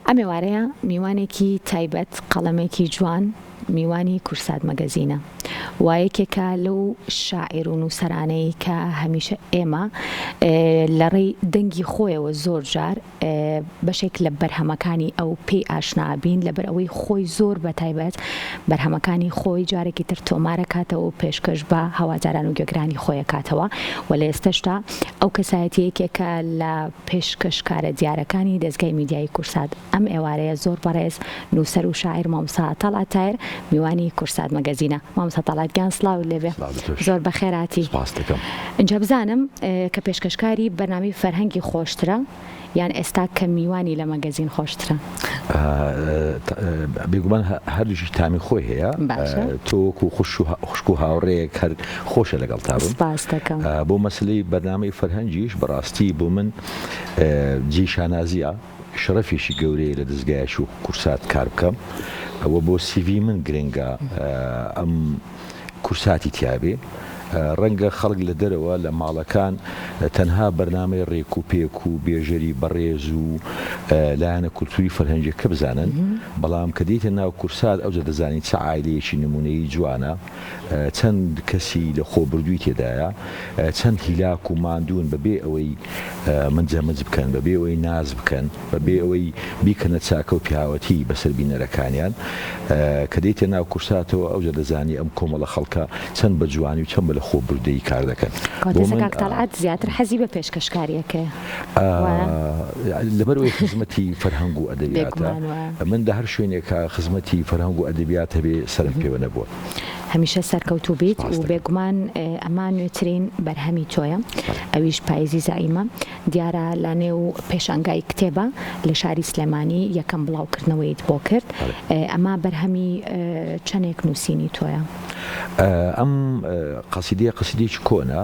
ئەم ێوارەیە میوانێکی تایبەت قەڵەمێکی جوان میوانی کورسات مەگەزینە وایەکێکە لەو شاعیر و نووسەرانەی کە هەمیشە ئێمە لە ڕێی دەنگی خۆیەوە زۆر جار بەشێک لە بەرهەمەکانی ئەو پێی ئاشنابین لەبەر ئەوەی خۆی زۆر بە تایبەت بەرهەمەکانی خۆی جارێکی تر تۆمارە کاتەوە و پێشکەش بە هەواداران و گوێگرانی خۆیە کاتەوە و لە ئێستاشتا ئەو کەسایەتیەکێکە لە پێشکەشکارە دیارەکانی دەستگای میدیای کورسات ئەم ئێوارەیە زۆر بەڕێز نووسەر و شاعیر مامۆستا تەڵات تایر میوانی کورسات مەگەزینە. مامۆستا تەڵات گیان سڵاو لێبێ، زۆر بەخێراتی. اینجا بزانم کە پێشکەشکاری بەرنامەی فەرهەنگی خۆشترە یان ئێستا کە میوانی لە مەگەزین خۆشترە؟ بێگومان هەردووشی تامی خۆی هەیە، تۆ وەکو خوشک و هاوڕێیەک هەر خۆشە لەگەڵ تا بم. بۆ مەسلەی بەرنامەی فەرهەنگیش بەڕاستی بۆ من جێشانازیە، شەرەفێکی گەورەیە لە دەستگایەکی و کورسات کار بکەم. ئەوە بۆ سیڤی من گرنگە ئەم کورساتی تیابێ. ڕەنگە خەڵک لە دەرەوە لە ماڵەکان تەنها بەرنامەی ڕێک و پێک و بێژەری بەڕێز و لایەنە کولتوری فەرهەنگیەکە بزانن، بەڵام کە دیتە ناو کورسات ئەوجە دەزانین چه عایلەیەکی نمونەیی جوانە، چەند کەسی لە خۆبردووی تێدایە، چەند هیلاک و ماندوون بەبێ ئەوەی منجەمەج بکەن، بەبێ ئەوەی ناز بکەن، بەبێ ئەوەی بیکەنە چاکە و پیاوەتی بەسەر بینەرەکانیان. کە دیتە ناو کورساتەوە ئەوجە دەزانی ئەم کۆمەڵە خەڵکە چەند بە جوانی و چەند بە لە خۆبردەیی کار دەکەن. کاکتەڵعات زیاتر حەزی بە پێشکەشکاریەکەیە لەبەرەوەی خزمەتی فەرهەنگ و ئەدەبیاتە. من لە هەر شوێنێکە خزمەتی فەرهەنگ و ئەدەبیات هەبێ سەرم پێوە نەبووە، هەمیشە سەرکەوتوو بیت و بێگومان ئەمان نوێترین بەرهەمی تۆیە، ئەویش پاییزی زائیمە دیارە لە نێو پێشانگای کتێبە لە شاری سلێمانی یەکەم بڵاوکردنەوەیت بۆ کرد. ئەمە بەرهەمی چەندێک نووسینی تۆیە؟ ئەم قەسیدەیەکی کۆنە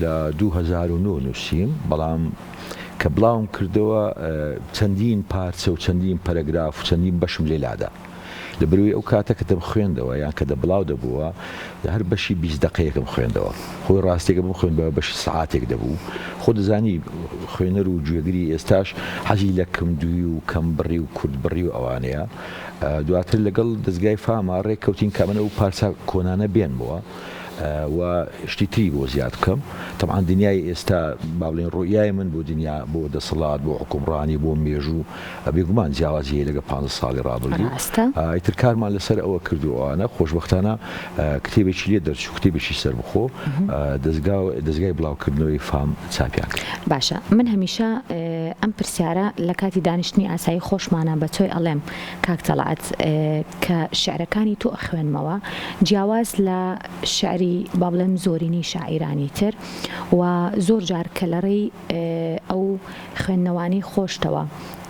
لە 2009 نووسیم، بەڵام کە بڵاوم کردەوە چەندین پارچە و چەندین پەرەگراف و چەندین بەشم لێلادا. لە بروی ئەو کاتە کە دەم خوێندەوە یان کە دە بڵاو دەبووە هەر بەشی 20 دقەیەکم خوێندەوە، خۆی ڕاستێکە بم خوێندەوە بەشی سعاتێک دەبوو. خۆ دەزانی خوێنەر و گوێگری ئێستاش حەزی لە کەمدووی و کەم بڕی و کورد بڕی و ئەوانەیە. دواتر لەگەڵ دەستگای فاما ڕێککەوتین کە منە و پارچە کۆنانە بێنمەوە و شتی تری بۆ زیاد بکەم. طبعا دنیای ئێستا با بڵێن ڕۆیای من بۆ دنیا بۆ دەسەڵات بۆ حکومڕانی بۆ مێژوو بێگومان جیاوازیە لەگە 50 ساڵی ڕابردوو. ئیتر کارمان لەسەر ئەوە کردووانە خۆشبەختانە کتێبێکی لێ دەرچوو، کتێبێکی سەربخۆ دەستگای بڵاوکردنەوەی فام چاپیان کرد. باشە، من هەمیشە ئەم پرسیارە لە کاتی دانیشتنی ئاسایی خۆشمانە بە تۆی ئەڵێم کاکتەڵعات کە شعرەکانی تۆ ئەخوێنمەوە جیاواز لە شعری با بڵێم زۆرینی شاعیرانی تر و زۆر جار کە لە ڕێی ئەو خوێندنەوانی خۆشتەوە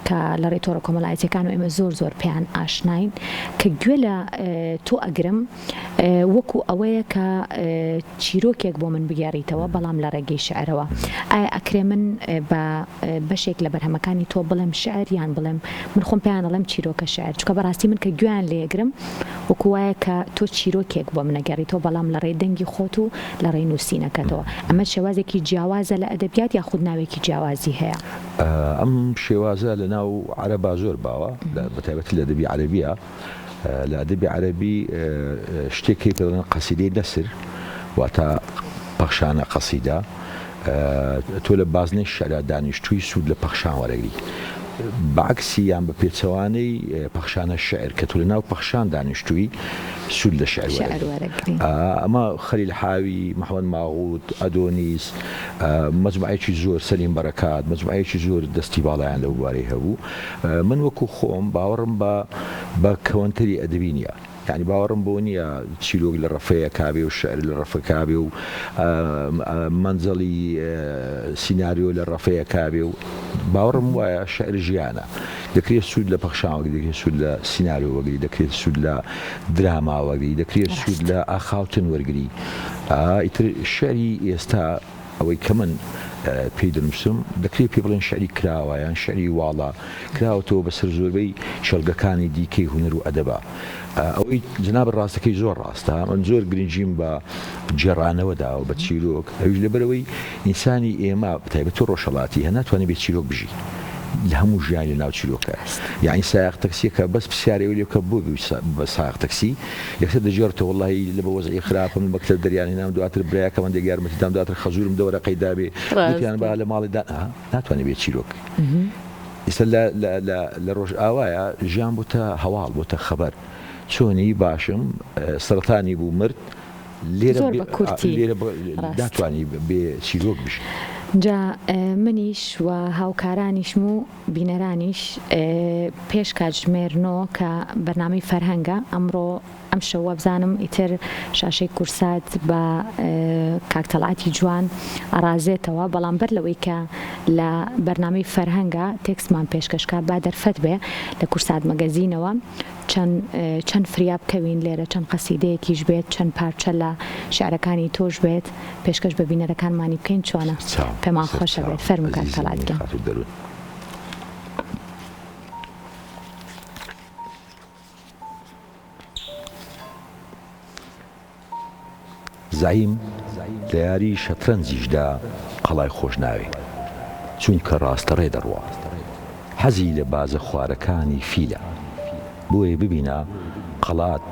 کە لە ڕێی تۆڕە کۆمەڵایەتیەکان و ئێمە زۆر پێیان ئاشناین کە گوێ لە تۆ ئەگرم وەکو ئەوەیە کە چیرۆکێک بۆ من بگێڕیتەوە بەڵام لە ڕێگەی شعرەوە. ئایا ئەکرێ من بە بەشێک لە بەرهەمەکانی تۆ بڵێم شعر یان بڵێم من خۆم پێیان دەڵێم چیرۆکە شعر، چونکە بەڕاستی من کە گوێیان لێگرم وەکو وایە کە تۆ چیرۆکێک بۆ منەگەڕیتەوە بەڵام لە ڕێی دەنگی خۆت و لە ڕێی نووسینەکەتەوە. ئەمە شێوازێکی جیاوازە لە ئەدەبیات یا خود ناوێکی جیاوازی هەیە؟ ئەم شێوازە لە ناو عەرەبا زۆر باوە، بەتایبەتی لە ئەدەبی عەرەبیە. لە ئەدەبی عەرەبی شتێکی پێ دەڵێن قەسیدەی نەسر واتە پەخشانە قەسیدە. تۆ لە بازنەی شەعرا دانیشتووی سوود لە پەخشان وەرەگری، بەعکسی یان بە پێچەوانەی پەخشانە شعر کە تۆ لە ناو پەخشان دانیشتووی سوود لە شعر وەرەگری. ئەمە خەلیل حاوی، محەممەد ماغوت، ئەدۆنیس، مەجموعەیەکی زۆر، سەلیم بەرەکات، مەجموعەیەکی زۆر دەستی باڵایان لەو بوارەی هەبوو. من وەکو خۆم باوەڕم بە کەوەنتەری ئەدەبی نییە، یعنی باوەڕم بۆ نییە چیرۆک لە ڕەفەیە کابێ و شعر لە ڕەفە کابێ و منزەڵی سیناریۆ لە ڕەفەیە کابێ و باوەڕم وایە شعر ژیانە، دەکرێت سوود لە پەخشاوەگری، دەکرێت سوود لە سیناریۆ وەگری، دەکرێت سوود لە دراما وەگری، دەکرێت سوود لە ئاخاوتن وەرگری. ئیتر شعری ئێستا ئەوەی کە من پێی دەنووسم دەکرێت پێ بڵێن شعری کراوە یان شعری واڵە کراوەتەوە بەسەر زۆربەی شەڵگەکانی دیکەی هونەر و ئەدەبە. ئەوەی جناب ڕاستەکەی زۆر ڕاستە، من زۆر گرنگیم بە جێڕانەوەدا و بە چیرۆک، ئەویش لەبەرەوەی ئینسانی ئێمە بەتایبەت تۆ ڕۆژهەڵاتی هەر ناتوانێت بێت چیرۆک بژی، لە هەموو ژیانی ناو چیرۆکە یعنی سایق تەکسیەکە بەس پرسیارەوە لێکە بۆ بە سایق تەکسی یەکسەر دەژێڕێتەوە وەڵڵاهی لە بە وەزعی خراپم مەکتەب دەریانی نام دواتر برایەکە من دەگەیارمەتیدام دواتر خەزورم دەوەرەقەی دابێ گوتیان با لە ماڵیدا ناتوانێت بێت چیرۆک ئێستا لە ڕۆژ ئاوایە ژیان بۆتە هەواڵ بۆتە خەبەر چۆنی باشم سەرەتانی بوو مرد لێرە ناتوانی بێ چیرۆک بشێت جا منیش و هاوکارانیشم و بینەرانیش پێش کاتژمێرنەوە کە بەرنامەی فەرهەنگە ئەمڕۆ ئەم شەوە بزانم ئیتر شاشەی کورسات بە کاک تەڵعاتی جوان ئەڕازێتەوە بەڵام بەر لەوەی کە لە بەرنامەی فەرهەنگە تێکسمان پێشکەشکا با دەرفەت بێ لە کورسات مەگەزینەوە چەند فریا بکەوین لێرە چەند قەسیدەیەکیش بێت چەند پارچە لە شعرەکانی تۆش بێت پێشکەش بە بینەرەکانمانی بکەین چۆنە پێمان خۆشە بێت فەرموو کاک تەڵعاتگەن زعیم لە یاری شەترەنجیشدا قەڵای خۆش ناوێ چونکە ڕاستەڕێ دەڕوا حەزی لە بازە خوارەکانی فیلە بۆیە ببینە قەڵات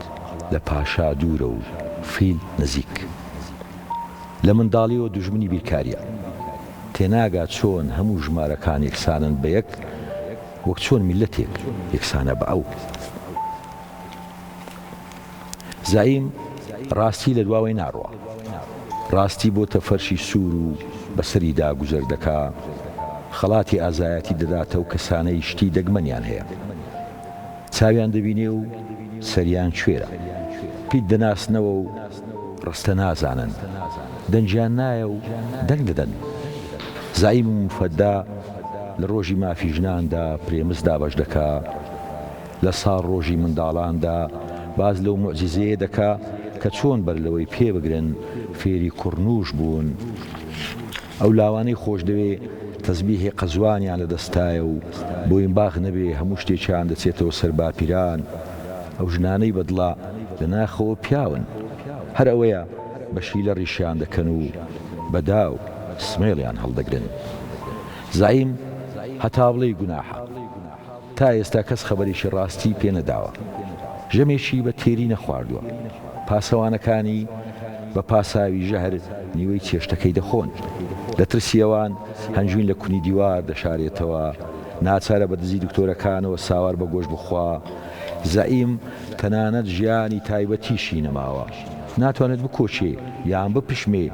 لە پاشا دوورە و فیل نزیک لە منداڵیەوە دوژمنی بیرکاریە تێناگات چۆن هەموو ژمارەکان یەکسانن بە یەک وەک چۆن میلەتێک یەکسانە بە ئەو زعیم ڕاستی لە دواوەی ناڕوە ڕاستی بۆتە فەرشی سوور و بەسەریدا گوزەر دەکا خەڵاتی ئازایەتی دەداتە و کەسانەی شتی دەگمەنیان هەیە چاویان دەبینێ و سەریان کوێرە پیت دەناسنەوە و ڕستە نازانن دەنجیان نایە و دەنگ دەدەن زعیم و مفەدا لە ڕۆژی مافی ژناندا پرێمزدا بەش دەکا لە ساڵ ڕۆژی منداڵاندا باز لەو موعجزەیە دەکا کە چۆن بەر لەوەی پێ بگرن فێری کوڕنوش بوون ئەو لاوانەی خۆش دەوێ تەزبیحی قەزوانیان لە دەستایە و بۆی باغ نەبێ هەموو شتێکیان دەچێتەوە سەر باپیران ئەو ژنانەی بەدڵا لە ناخەوە پیاون هەر ئەوەیە بەشی لە ڕیشیان دەکەن و بەداو سمێڵیان هەڵدەگرن زعیم هەتا بڵێ گوناحە تا ئێستا کەس خەبەریشی ڕاستی پێ نەداوە ژەمێکی بە تێری نەخواردووە پاسەوانەکانی بە پاساوی ژەهر نیوەی چێشتەکەی دەخۆن لە ترسیەوان هەنجوین لە کونی دیوار دەشارێتەوە ناچارە بە دزی دکتۆرەکانەوە ساوار بە گۆشت بخوا زعیم تەنانەت ژیانی تایبەتیشی نەماوە ناتوانێت بکۆچێ یان بپشمێ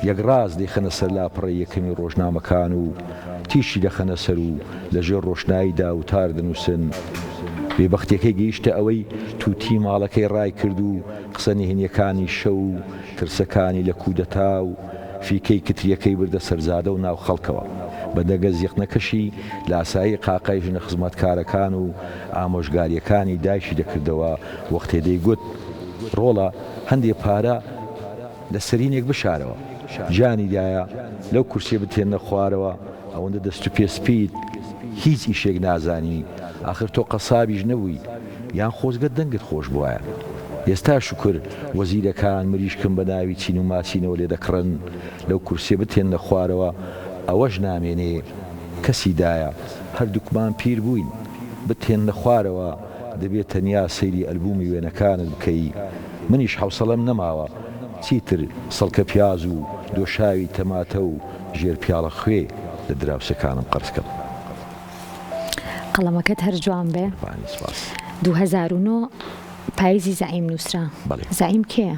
یەک ڕاز دەیخەنە سەر لاپەڕی یەکەمی ڕۆژنامەکان و تیشی دەخەنە سەر و لەژێر ڕۆشناییدا وتار دەنووسن بێبەختیەکەی گەیشتە ئەوەی تووتی ماڵەکەی ڕای کرد و قسە نهێنیەکانی شەو و ترسەکانی لە کودەتا و فیکەی کتریەکەی بردە سەرزادە و ناو خەڵکەوە بەدەگە زیقنەکەشی لە ئاسایی قاقای ژنە خزمەتکارەکان و ئامۆژگاریەکانی دایشی دەکردەوە وەختێ دەیگوت ڕۆڵە هەندێ پارە لە سەرینێک بشارەوە جانیدایە لەو کورسێ بتێنە خوارەوە ئەوەندە دەست و پێسپیت هیچ ئیشێک نازانی آخر تۆ قەسابیش نەبووی یان خۆزگەت دەنگت خۆش بواە ئێستا شکر وەزیرەکان مریشکم بە ناوی چین و ماچینەوە لێ دەکڕن لەو کورسێ بتێنە خوارەوە ئەوەش نامێنێ کەسی دایە هەردووکمان پیر بووین بتێنە خوارەوە دەبێت تەنیا سەیری ئەلبومی وێنەکانت بکەی منیش حوسەڵەم نەماوە چیتر سەڵکە پیاز و دۆشاوی تەماتە و ژێر پیاڵە خوێ لە دراوسەکانم قەرزکەم قەڵەمەکەت هەر جوان بێ 2009 پاییزی زعیم نووسرا زعیم کێیە؟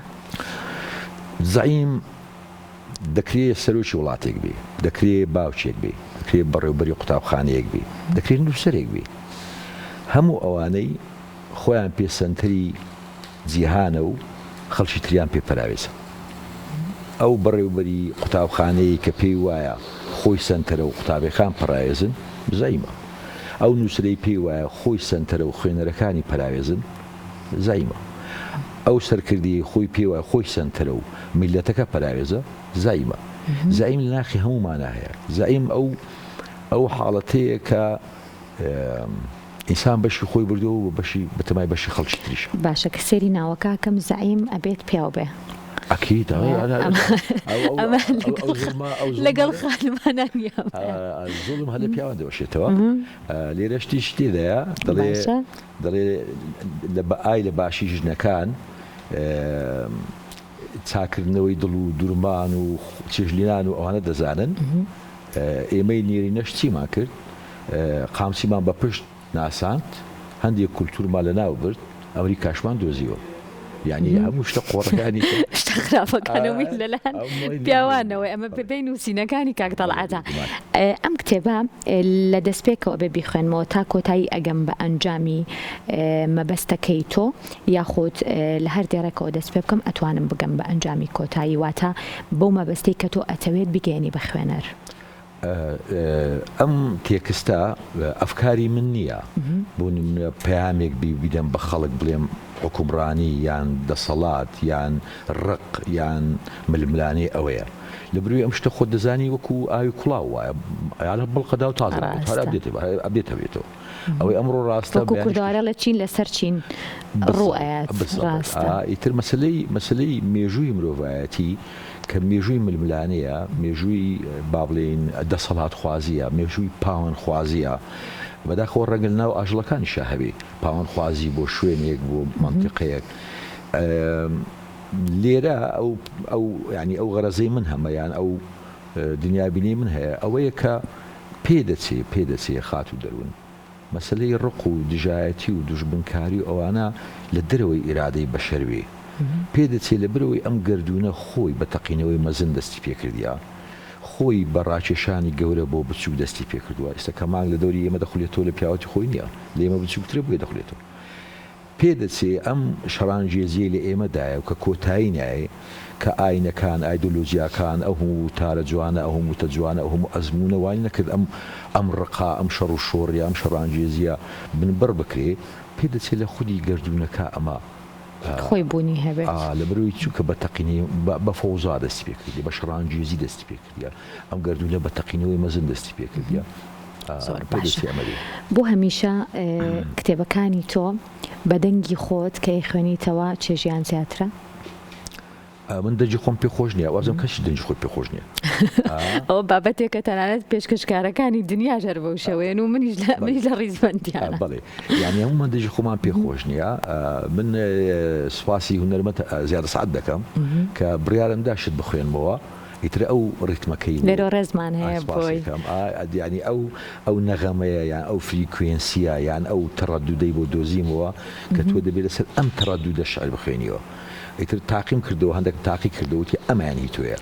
زعیم دەکرێت سەرۆکی وڵاتێک بێ دەکرێت باوچێک بێ دەکرێت بەڕێوەبەری قوتابخانەیەک بێ دەکرێت نووسەرێک بێ هەموو ئەوانەی خۆیان پێسەنتری جیهانە و خەڵکی تریان پێپەراوێزە ئەو بەڕێوەبەری قوتابخانەیە کە پێی وایە خۆی سەنتەرە و قوتابەکان پەراوێزن زعیمە ئەو نووسرەی پێی وایە خۆی سەنتەرە و خوێنەرەکانی پەراوێزن زعیمە ئەو سەرکردی خۆی پێ وایە خۆی سەنتەرە و میلەتەکە پەراوێزە زعیمە زعیم لە ناخی هەمومانە هەیە زعیم ئەو حاڵەتەیە کە ئینسان بەشی خۆی بردو و بەشی بەتەمای بەشی خەڵکی تریش باشە کە سێری ناوەکە کەم زعیم ئەبێت پیاو بێ اكيد ئەمە لەگەڵ خانمانانی زۆڵم هەلە پیاوان دەوەشێتەوە لێرەشتی شتێدایە دەڵێ لە باشی ژنەکان چاکردنەوەی دڵ و دوورمان و چێژلینان و ئەوانە دەزانن ئێمەی نێری نەش چیمان کرد قامچیمان بە پشت ناساند هەندێک کولتورمان لە ناو برد ئەمریکاشمان دۆزیوە یعنی هەموو شتە قۆڕەکانی شتە خراپەکانەوەی لەلایەن پیاوانەوەی ئەمە پێی نووسینەکانی کاک تەڵعاتە ئەم کتێبە لە دەستپێکەوە بێ بیخوێنمەوە تا کۆتایی ئەگەم بە ئەنجامی مەبەستەکەی تۆ یاخود لە هەر دێڕێکەوە دەست پێ بکەم ئەتوانم بگەم بە ئەنجامی کۆتایی واتە بەو مەبەستەی کە تۆ ئەتەوێت بگەێنی بە خوێنەر ئەم تێکستە ئەفکاری من نییە بۆ پەیامێک بیدەم بە خەڵک بڵێم حکومڕانی یان دەسەڵات یان ڕق یان ململانەی ئەوەیە لە بروی ئەم شتە خۆت دەزانی وەکو ئاوی کوڵاو وایە یان بڵقەدا و تازە ئەبدێتەوێتەوە ئەوەی ئەمڕۆ ڕاستە کوردوارە لە چین لەسەر چین ڕوئەت ڕاستە ئیتر مەسلەی مێژووی مرۆڤایەتی کە مێژووی ململانەیە مێژووی با بڵێن دەسەڵات خوازیە مێژووی پاوەن خوازیە بەداخەوە ڕەنگە ناو ئاژەڵەکانی شاهەبێ پاوەن خوازی بۆ شوێنێک بۆ منتیقەیەک لێرە ئەو ینی ئەو غەرەزەی من هەمەیان ئەو دنیابینی من هەیە ئەوەیە کە پێدەچێ خات و دەروون مەسلەی ڕق و دژایەتی و دوژبنکاری و ئەوانە لە دەرەوەی ئیرادەی بەشەروێ پێدەچێت لە برەوەی ئەم گردونە خۆی بە تەقینەوەی مەزن دەستی پێکردیا خۆی بە ڕاکێشانی گەورە بۆ بچوو دەستی پێکردووە ئێستا کە مانگ لە دەوری ئێمە دەخولێتەوە لە پیاوەتی خۆی نییە لە ئێمە بچووکترە بۆیە دەخولێتەوە پێدەچێت ئەم شەڕانگێزیە لە ئێمەدایە و کە کۆتایی نایە کە ئاینەکان ئایدۆلۆژیاکان ئەو هەموو تارە جوانە ئەو هەموو تە جوانە ئەو هەموو ئەزمونە وای نەکرد ئەم ڕقا ئەم شەڕ و شۆڕی ئەم شەڕانگێزیە بنبەر بکرێ پێدەچێت لە خودی گردونەکە ئەمە خۆی بوونی هەبێ لە بەروی چووکە بە تەقینی بە فەوزا دەستی پێکردی بە شەڕانگێزی دەستی پێکردە ئەم گردونە بە تەقینەوەی مەزن دەستی پێکردە بۆ هەمیشە کتێبەکانی تۆ بە دەنگی خۆت کە خوێنیتەوە چێژیان زیاترە؟ من دەنجی خۆم پێخۆش نییە وازم کەسی دەنجی خۆی پێخۆش نییە ئەو بابەتێکە تەنانەت پێشکەشکارەکانی دنیا ژەر بەو شەوەیەن و منیش لە ڕیزبەندیانە بەڵێ یعنی هەموو من دەنجی خۆمان پێخۆش نییە من سوپاسی هونەرمەند زیادە سعات دەکەم کە بڕیارمدا شت بخوێنمەوە ئیتر ئەو ڕیتمەکەی لێرە ڕێزمان هەیە بۆی ینی ئەو نەغەمەیە یان ئەو فریکوێنسیە یان ئەو تەڕەدودەی بۆ دۆزیمەوە کە تۆ دەبێت لەسەر ئەم تەڕەدودە شعر بخوێنیەوە ئیتر تاقیم کردەوە هەندێک تاقی کردەوەتی ئەمانی توێ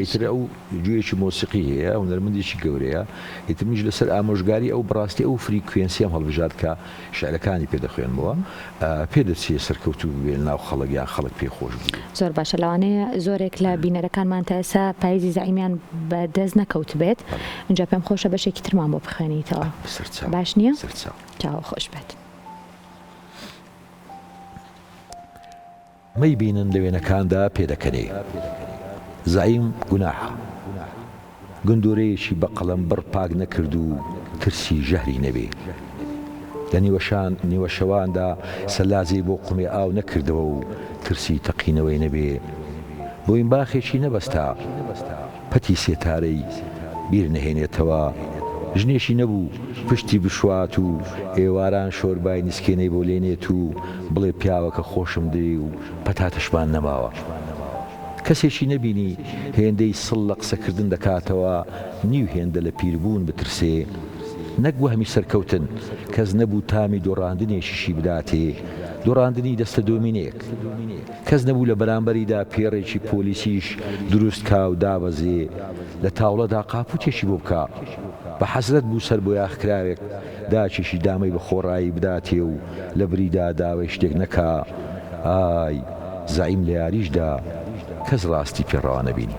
ئیتر ئەو گوێیەکی مۆسیقی هەیە ئەو هونەرمەندێکی گەورەیە ئیتر میش لەسەر ئامۆژگاری ئەو بڕاستی ئەو فریکوێنسیەم هەڵبژات کە شعرەکانی پێدەخوێنمەوە پێدەچێت سەرکەوتوو بێن ناو خەڵک یان خەڵک پێخۆش بوو زۆر باشە لەوانەیە زۆرێک لە بینەرەکانمان تا ئێستا پاییزی زەعیمیان بەدەست نەکەوت بێت اینجا پێم خۆشە بەشێکی ترمان بۆ بخوێنیتەوە باش نییە؟ چاوە خۆش بێت مەی بینن لە وێنەکاندا پێدەکەنێ زەعیم گوناحە گندۆرەیەکی بە قەڵەم بڕ پاک نەکرد و ترسی ژەهری نەبێ لە نیوەشەواندا سەلازی بۆ قومێ ئاو نەکردەوە و ترسی تەقینەوەی نەبێ بۆین باخێکی نەبەستا پەتی سێتارەی بیر نەهێنێتەوە ژنێشی نەبوو پشتی بشوات و ئێواران شۆربای نیسکێنەی بۆ لێنێت و بڵێ پیاوەکە خۆشم دێ و پەتاتەشمان نەماوە کەسێکی نەبینی هێندەی سڵ لە قسەکردن دەکاتەوە نیو هێندە لە پیربوون بترسێ نەک بۆ هەمی سەرکەوتن کەس نەبوو تامی دۆڕاندنێکیشی بداتێ دۆڕاندنی دەستە دۆمینێک کەس نەبوو لە بەرامبەریدا پێڕێکی پۆلیسیش دروست کا و دابەزێ لە تاوڵەدا قاپوتێکی بۆ بکە بە حەزرەت بوو سەر بۆ یاخکراوێک داچێکی دامەی بە خۆڕایی بداتێ و لە بریدا داوای شتێک نەکا ئای زەعیم لە یاریشدا کەس ڕاستی پێڕەوا نەبینی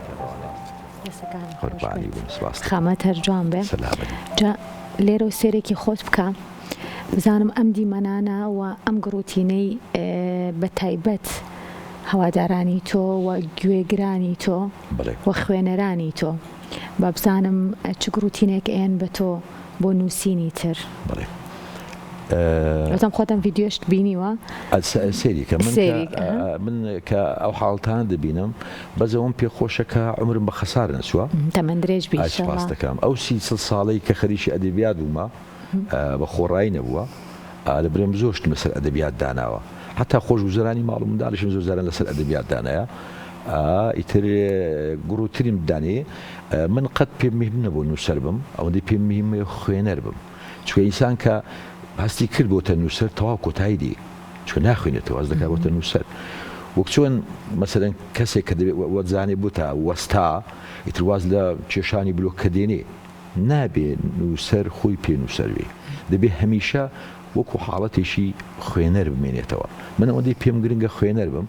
خامەت هەر جوان بێ جا لێرە و سێرێکی خۆت بکە بزانم ئەم دیمەنانە و ئەم گڕوتینەی بە تایبەت هەوادارانی تۆ و گوێگرانی تۆ و خوێنەرانی تۆ با بزانم چ گڕوتینێک ئێن بە تۆ بۆ نووسینی تر ئەتەم خۆتم ڤیدیۆشت بینیوە سێریکە من کە ئەو حاڵتان دەبینم بەزەوەم پێخۆشە کە عمرم بە خەسار نەچووە تەمەند درێژ ئاپاس دەکەم ئەو 30 ساڵەی کە خەریکی ئەدەبیات بوومە بە خۆڕایی نەبووە لە برێم زۆشتم لەسەر ئەدەبیات داناوە حتا خۆش گوزەرانی ماڵ و منداڵیشم زۆر جاران لەسەر ئەدەبیات دانایە ئیتر گوڕوتریم دانێ من قەت پێم مهم نەبوو نووسەر بم ئەوەندەی پێم مهمە خوێنەر بم چکە ئینسان کە هەستی کرد بۆتە نووسەر تەواو کۆتایی دی چکە ناخوێنێتەوە واز دەکات بۆتە نووسەر وەک چۆن مەسەرەن کەسێک کە وەزانێ بووتە وەستا ئیتر واز لە کێشانی بلۆک کە دێنێ نابێ نووسەر خۆی پێ نووسەر بێ دەبێ هەمیشە وەکو حاڵەتێکی خوێنەر بمێنێتەوە من ئەوەندەی پێم گرنگە خوێنەر بم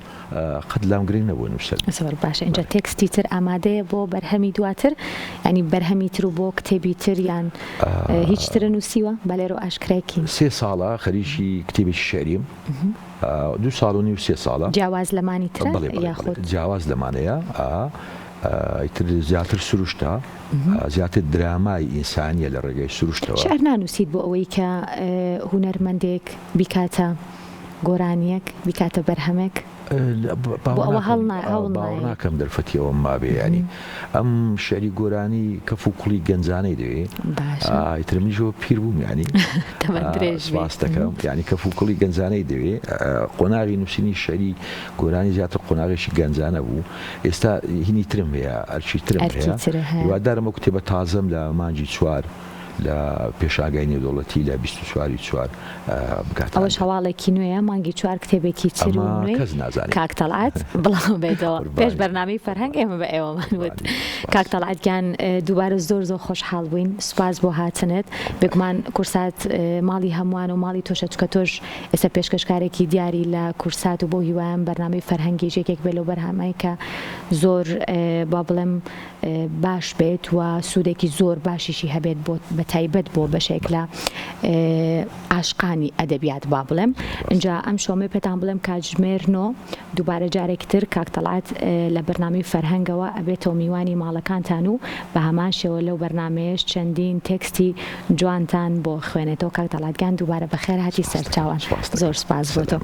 قەت لام گرنگ نەبووە نووسەر باشە اینجا تێکستی تر ئامادەیە بۆ بەرهەمی دواتر ینی بەرهەمی تر و بۆ کتێبی تر یان هیچ ترە نووسیوە بەلێرە ئاشکرایکی 3 ساڵە خەریکی کتێبێکی شێریم 2 ساڵ و نیو 3 ساڵە جیاواز لەمانی ترە یاخود جیاواز لەمانەیە ئیتر زیاتر سروشتە زیاتر درامای ئینسانیە لە ڕێگەی سروشتەوە شعر نانووسیت بۆ ئەوەی کە هونەرمەندێک بیکاتە گۆرانیەک بیکاتە بەرهەمێک باوەڕ ناکەم دەرفەتیەوە مابێ ینی ئەم شعری گۆرانی کەف و کوڵی گەنجانەی دەوێت ئیتر منیشەوە پیر بووم ینی سپاس دەکەم ینی کەف و کوڵی گەنجانەی دەوێت قۆناغی نووسینی شعری گۆرانی زیاتر قۆناغێکی گەنجانە بوو ئێستا هینی ترم هەیە ئەرچی ترم هەیە هیوادارم ئەو کتێبە تازەم لە مانجی 4 لە پێشاگای نێودەوڵەتی لە 24 بکات ئەوەش هەواڵێکی نوێیە مانگی 4 کتێبێکی چر کەس نازانێت کاک تەڵعات بڵاو بێتەوە پێش بەرنامەی فەرهەنگ ئێمە بە ئێوەمان وت کاک تەڵعاتگیان دووبارە زۆر خۆشحاڵ بووین سوپاس بۆ هاتنت بێگومان کورسات ماڵی هەمووان و ماڵی تۆشە چکە تۆش ئێستا پێشکەشکارێکی دیاری لە کورسات و بۆ هیوایان بەرنامەی فەرهەنگی یەکێک بێت لەو بەرهەمەی کە زۆر با بڵێم باش بێت و سوودێکی زۆر باشیشی هەبێت بۆ تایبەت بۆ بەشێک لە عاشقانی ئەدەبیات با بڵێم اینجا ئەم شۆمێ پێتان بڵێم کاتژمێر 9 دووبارە جارێکتر کاک تەڵعات لە بەرنامەی فەرهەنگەوە ئەبێتەوە میوانی ماڵەکانتان و بە هەمان شێوە لەو بەرنامەیەش چەندین تێکستی جوانتان بۆ خوێنێتەوە کاک تەڵعاتگیان دووبارە بەخێر هاتی سەرچاوان زۆر سپاس بۆ تۆ